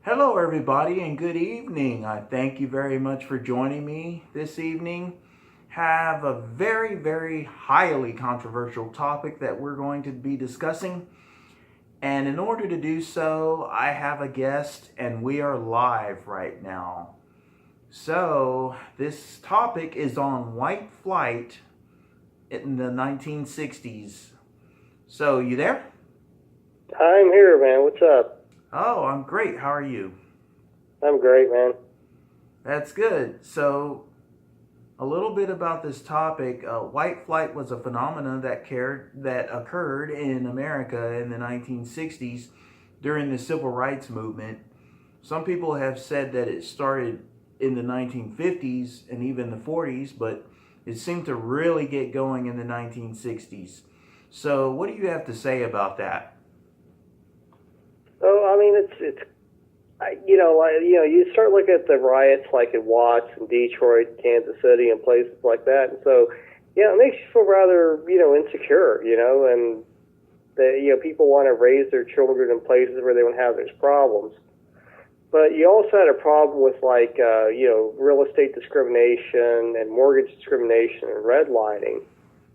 Hello, everybody, and good evening. I thank you very much for joining me this evening. Have a very highly controversial topic that we're going to be discussing. And in order to do so, I have a guest, and we are live right now. So, this topic is on white flight in the 1960s. So, you there? I'm here, man. What's up? Oh, I'm great. How are you? I'm great, man. That's good. So, a little bit about this topic. White flight was a phenomenon that occurred in America in the 1960s during the civil rights movement. Some people have said that it started in the 1950s and even the 40s, but it seemed to really get going in the 1960s. So, what do you have to say about that? Oh, I mean, you start looking at the riots like in Watts and Detroit, Kansas City, and places like that, and so, it makes you feel rather, insecure, and people want to raise their children in places where they don't have those problems. But you also had a problem with real estate discrimination and mortgage discrimination and redlining,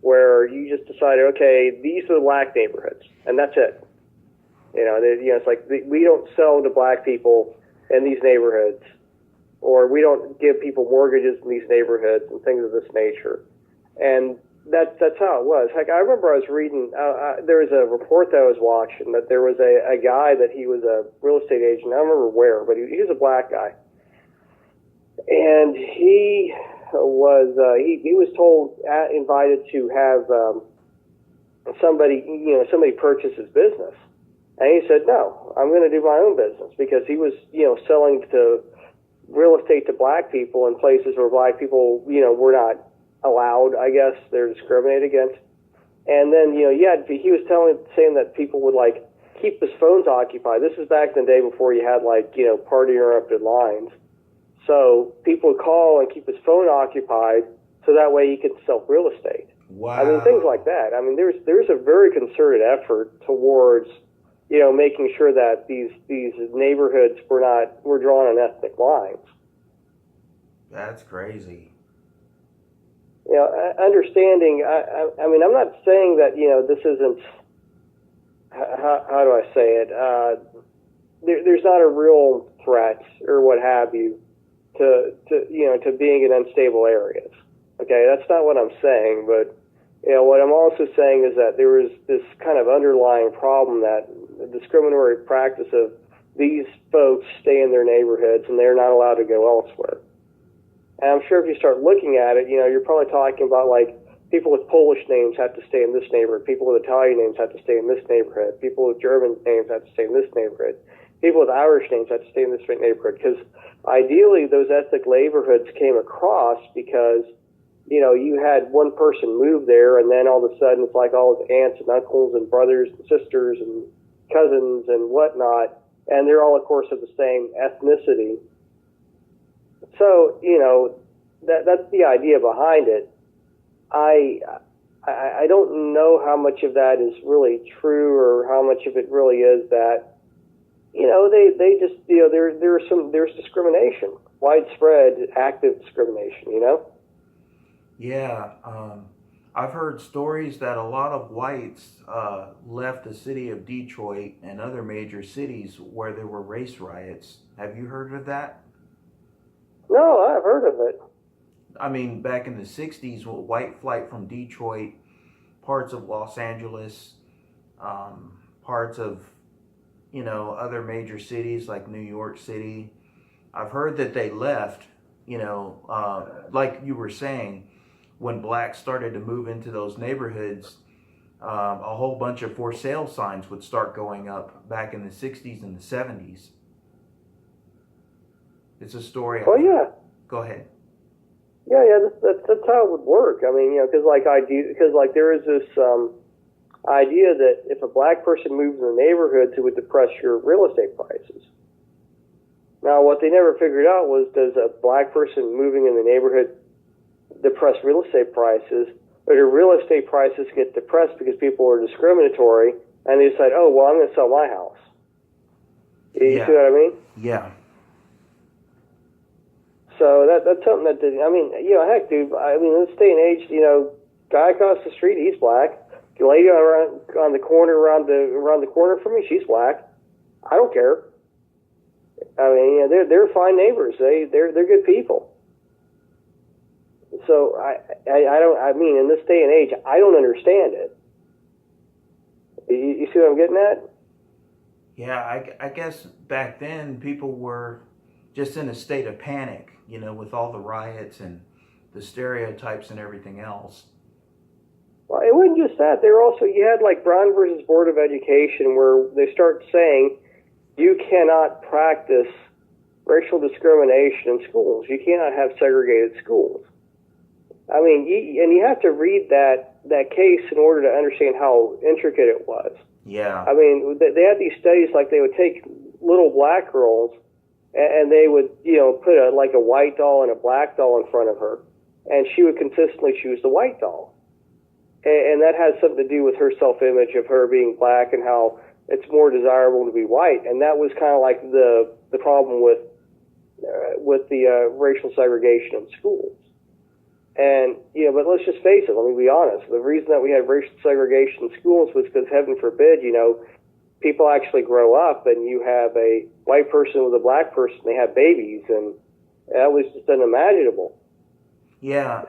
where you just decided, okay, these are the black neighborhoods, and that's it. It's like we don't sell to black people in these neighborhoods, or we don't give people mortgages in these neighborhoods and things of this nature. And that's how it was. Like I remember I was reading, there was a report that I was watching that there was a guy that he was a real estate agent. I don't remember where, but he was a black guy, and he was told invited to have somebody purchase his business. And he said, no, I'm going to do my own business, because he was, selling to real estate to black people in places where black people, were not allowed, I guess. They're discriminated against. And then, he was saying that people would, keep his phones occupied. This is back in the day before you had, party interrupted lines. So people would call and keep his phone occupied so that way he could sell real estate. Wow. I mean, things like that. I mean, there's a very concerted effort towards making sure that these neighborhoods were drawn on ethnic lines. That's crazy. Understanding. I mean, I'm not saying that this isn't. How do I say it? There's not a real threat or what have you to being in unstable areas. Okay, that's not what I'm saying, but. What I'm also saying is that there is this kind of underlying problem that the discriminatory practice of these folks stay in their neighborhoods and they're not allowed to go elsewhere. And I'm sure if you start looking at it, you're probably talking about people with Polish names have to stay in this neighborhood, people with Italian names have to stay in this neighborhood, people with German names have to stay in this neighborhood, people with Irish names have to stay in this neighborhood. Because ideally, those ethnic neighborhoods came across because you had one person move there, and then all of a sudden it's like all his aunts and uncles and brothers and sisters and cousins and whatnot, and they're all, of course, of the same ethnicity. So, that's the idea behind it. I don't know how much of that is really true, or how much of it really is that, they just, there's discrimination, widespread, active discrimination, Yeah, I've heard stories that a lot of whites left the city of Detroit and other major cities where there were race riots. Have you heard of that? No, I've heard of it. I mean, back in the 60s, white flight from Detroit, parts of Los Angeles, parts of, other major cities like New York City. I've heard that they left, like you were saying, when blacks started to move into those neighborhoods, a whole bunch of for sale signs would start going up back in the 60s and the 70s. It's a story. Well, yeah. Go ahead. Yeah, that's how it would work. I mean, because there is this idea that if a black person moves in the neighborhoods, it would depress your real estate prices. Now, what they never figured out was, does a black person moving in the neighborhood depress real estate prices, or do real estate prices get depressed because people are discriminatory and they decide, oh, well, I'm going to sell my house? You Yeah. see what I mean? Yeah. So that's something that did. I mean, heck, dude. I mean, in this day and age, guy across the street, he's black. The lady on the corner around the corner from me, she's black. I don't care. I mean, they're fine neighbors. They're good people. So I don't. I mean, in this day and age, I don't understand it. You see what I'm getting at? Yeah, I guess back then people were just in a state of panic, with all the riots and the stereotypes and everything else. Well, it wasn't just that. You had like Brown versus Board of Education, where they start saying you cannot practice racial discrimination in schools. You cannot have segregated schools. I mean, you have to read that case in order to understand how intricate it was. Yeah. I mean, they had these studies like they would take little black girls and they would, put a white doll and a black doll in front of her, and she would consistently choose the white doll. And that has something to do with her self-image of her being black and how it's more desirable to be white. And that was kind of like the problem with the racial segregation in schools. And, but let's just face it, let me be honest. The reason that we had racial segregation in schools was because, heaven forbid, people actually grow up and you have a white person with a black person, they have babies, and that was just unimaginable. Yeah.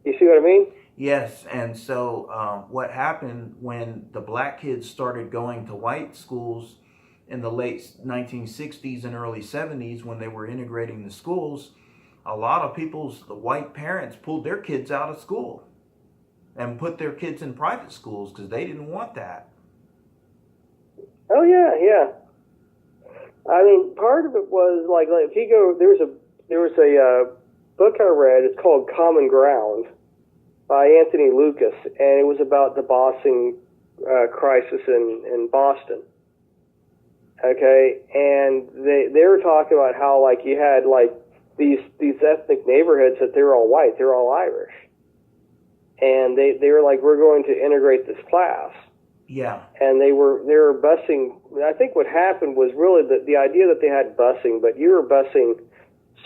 You see what I mean? Yes, and so what happened when the black kids started going to white schools in the late 1960s and early 70s, when they were integrating the schools, a lot of the white parents pulled their kids out of school and put their kids in private schools because they didn't want that. Oh yeah. I mean, part of it was like if you go, there was a book I read. It's called Common Ground by Anthony Lucas, and it was about the bossing crisis in Boston. Okay, and they were talking about how you had these ethnic neighborhoods that they're all white, they're all Irish, and they were like, we're going to integrate this class. Yeah. And they were busing. I think what happened was really the idea that they had busing, but you were busing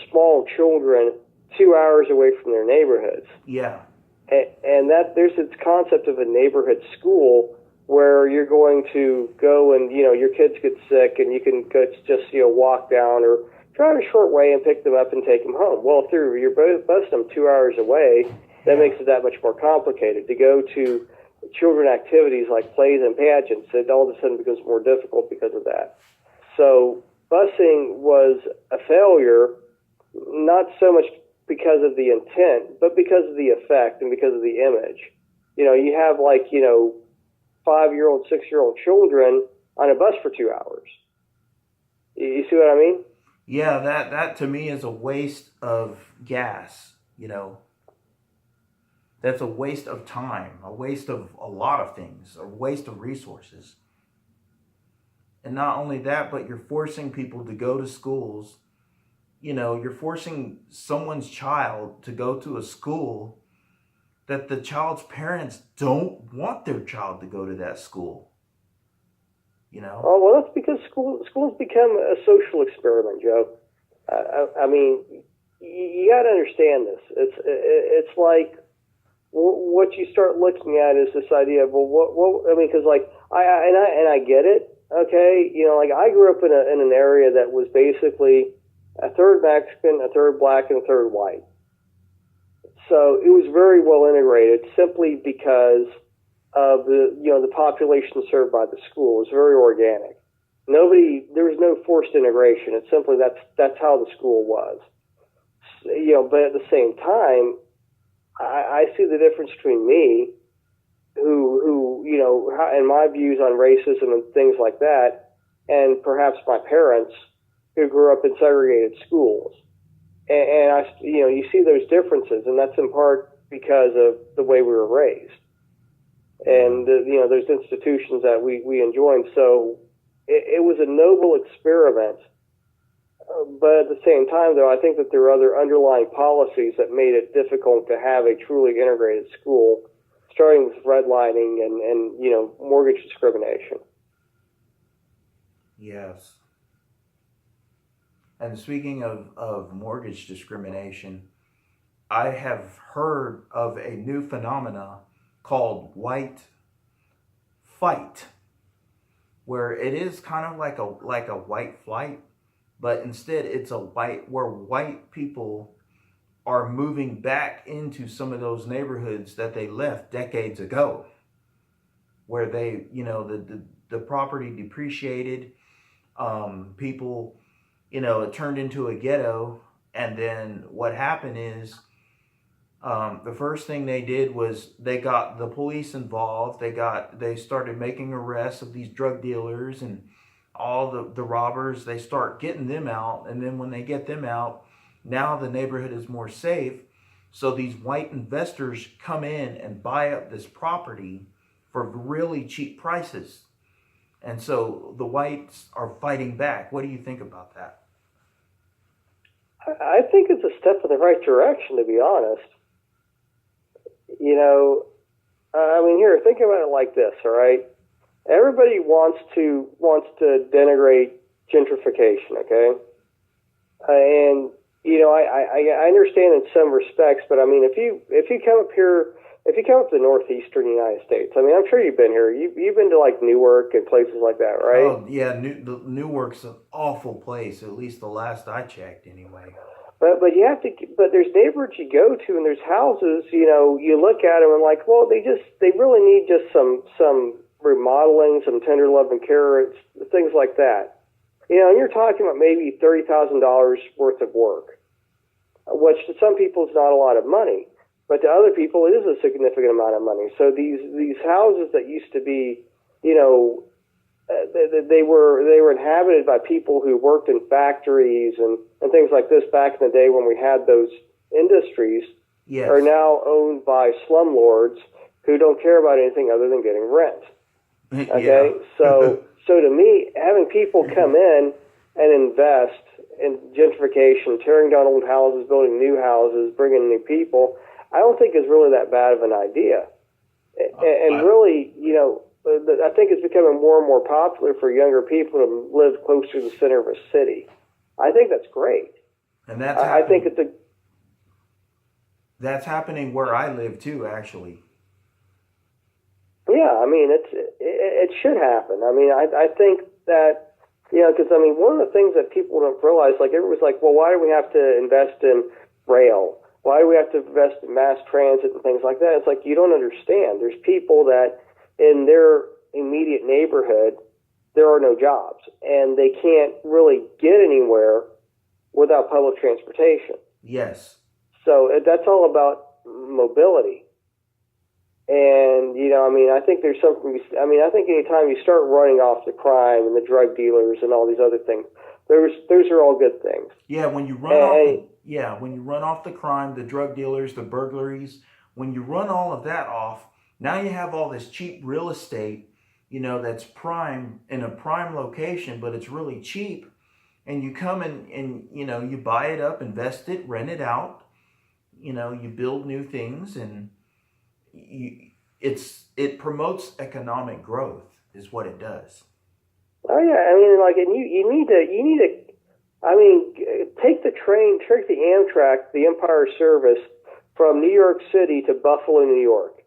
small children 2 hours away from their neighborhoods. Yeah. And that there's this concept of a neighborhood school where you're going to go and your kids get sick and you can just walk down or drive a short way and pick them up and take them home. Well, if you're busing them 2 hours away, that makes it that much more complicated. To go to children activities like plays and pageants, it all of a sudden becomes more difficult because of that. So busing was a failure, not so much because of the intent, but because of the effect and because of the image. You have 5-year-old, 6-year-old children on a bus for 2 hours. You see what I mean? Yeah, that to me is a waste of gas, That's a waste of time, a waste of a lot of things, a waste of resources. And not only that, but you're forcing people to go to schools. You're forcing someone's child to go to a school that the child's parents don't want their child to go to that school. Oh, well, that's because schools become a social experiment, Joe. I mean, you got to understand this. It's like what you start looking at is this idea of, well, what I mean, because I get it. Okay, I grew up in an area that was basically a third Mexican, a third black, and a third white. So it was very well integrated simply because of the population served by the school. It was very organic. There was no forced integration. It's simply that's how the school was. But at the same time, I see the difference between me, who and my views on racism and things like that, and perhaps my parents who grew up in segregated schools. And I, you see those differences, and that's in part because of the way we were raised, and those institutions that we enjoyed. So it was a noble experiment, but at the same time, though, I think that there are other underlying policies that made it difficult to have a truly integrated school, starting with redlining and mortgage discrimination. Yes. And speaking of mortgage discrimination, I have heard of a new phenomena called white fight, where it is kind of like a white flight, but instead it's a white where white people are moving back into some of those neighborhoods that they left decades ago, where they, the property depreciated, people, it turned into a ghetto. And then what happened is, the first thing they did was they got the police involved. They started making arrests of these drug dealers and all the robbers. They start getting them out, and then when they get them out, now the neighborhood is more safe. So these white investors come in and buy up this property for really cheap prices. And so the whites are fighting back. What do you think about that? I think it's a step in the right direction, to be honest. I mean, here, think about it like this, all right? Everybody wants to denigrate gentrification, okay? And I understand in some respects, but I mean, if you come up here, if you come up to the northeastern United States, I mean, I'm sure you've been here. You've been to like Newark and places like that, right? Oh yeah, Newark's an awful place. At least the last I checked, anyway. But you have to. But there's neighborhoods you go to, and there's houses. You look at them and like, well, they really need just some remodeling, some tender love and care, things like that. And you're talking about maybe $30,000 worth of work, which to some people is not a lot of money, but to other people it is a significant amount of money. So these houses that used to be, they were inhabited by people who worked in factories and things like this back in the day when we had those industries. Yes. Are now owned by slumlords who don't care about anything other than getting rent. Okay, so to me, having people come in and invest in gentrification, tearing down old houses, building new houses, bringing in new people, I don't think is really that bad of an idea. Really, I think it's becoming more and more popular for younger people to live close to the center of a city. I think that's great. And that's I think that's happening where I live too, actually. Yeah, I mean, it should happen. I mean, I think that, because I mean, one of the things that people don't realize, like everyone's like, well, why do we have to invest in rail? Why do we have to invest in mass transit and things like that? It's like, you don't understand. There's people that in their immediate neighborhood, there are no jobs, and they can't really get anywhere without public transportation. Yes. So that's all about mobility. And, I mean, I think there's something, I think anytime you start running off the crime and the drug dealers and all these other things, those are all good things. Yeah, when you run when you run off the crime, the drug dealers, the burglaries, when you run all of that off, now you have all this cheap real estate, that's prime in a prime location, but it's really cheap. And you come and you buy it up, invest it, rent it out, you build new things, and it promotes economic growth is what it does. Oh yeah, I mean, like, and you need to, I mean, take the train, take the Amtrak, the Empire Service from New York City to Buffalo, New York.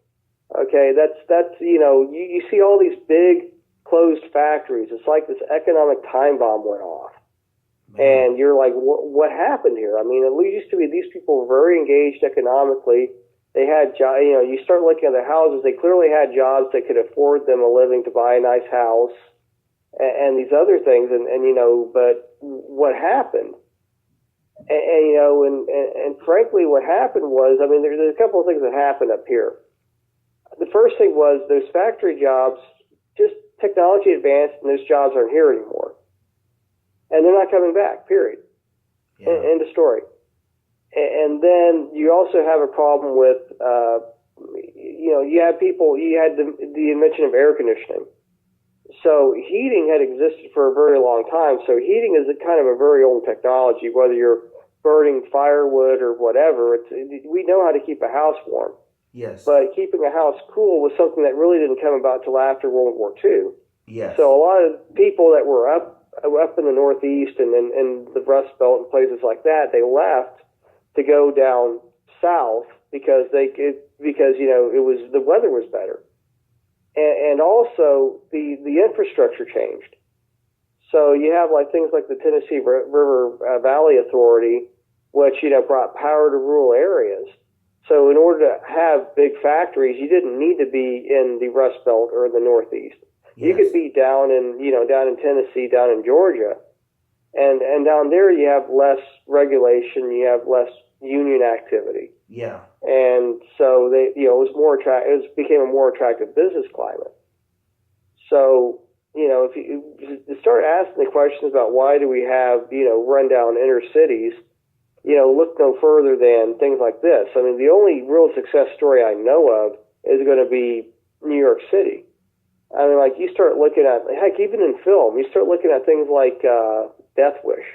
Okay, that's you see all these big closed factories. It's like this economic time bomb went off. Man. And you're like, what happened here? I mean, it used to be these people were very engaged economically. They had jobs. You start looking at their houses. They clearly had jobs that could afford them a living to buy a nice house and these other things. And but what happened? And frankly, what happened was, I mean, there's a couple of things that happened up here. The first thing was those factory jobs, just technology advanced, and those jobs aren't here anymore. And they're not coming back, period. Yeah. End of story. And then you also have a problem with, you had the invention of air conditioning. So heating had existed for a very long time. So heating is a kind of a very old technology, whether you're burning firewood or whatever. We know how to keep a house warm. Yes. But keeping a house cool was something that really didn't come about until after World War II. Yes. So a lot of people that were up up in the Northeast and the Rust Belt and places like that, they left to go down south because it was the weather was better, and also the infrastructure changed. So you have like things like the Tennessee River Valley Authority, which brought power to rural areas. So in order to have big factories, you didn't need to be in the Rust Belt or in the Northeast. Yes. You could be down in Tennessee, down in Georgia, and down there you have less regulation, you have less union activity. Yeah. And so it was more attractive. It became a more attractive business climate. So if you start asking the questions about why do we have rundown inner cities, look no further than things like this. I mean, the only real success story I know of is going to be New York City. I mean, like you start looking at, heck, even in film, you start looking at things like Death Wish.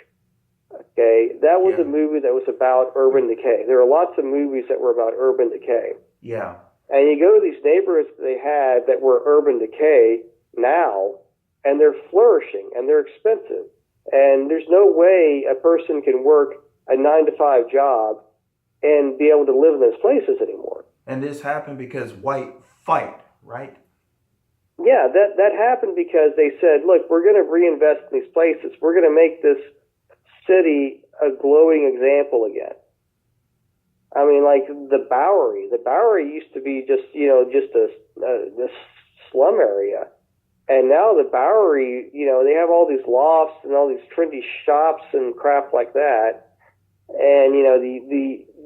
Okay, that was a movie that was about urban decay. There are lots of movies that were about urban decay. Yeah. And you go to these neighborhoods that they had that were urban decay now, and they're flourishing and they're expensive. And there's no way a person can work a 9-to-5 job and be able to live in those places anymore. And this happened because white fight, right? Yeah, that happened because they said, look, we're going to reinvest in these places. We're going to make this city a glowing example again. I mean, like the Bowery. The Bowery used to be just a slum area. And now the Bowery, they have all these lofts and all these trendy shops and crap like that. And,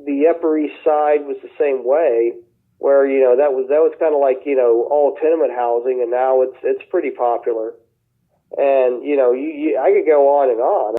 the Upper East Side was the same way, where, that was kind of like, all tenement housing, and now it's pretty popular. And, I could go on and on.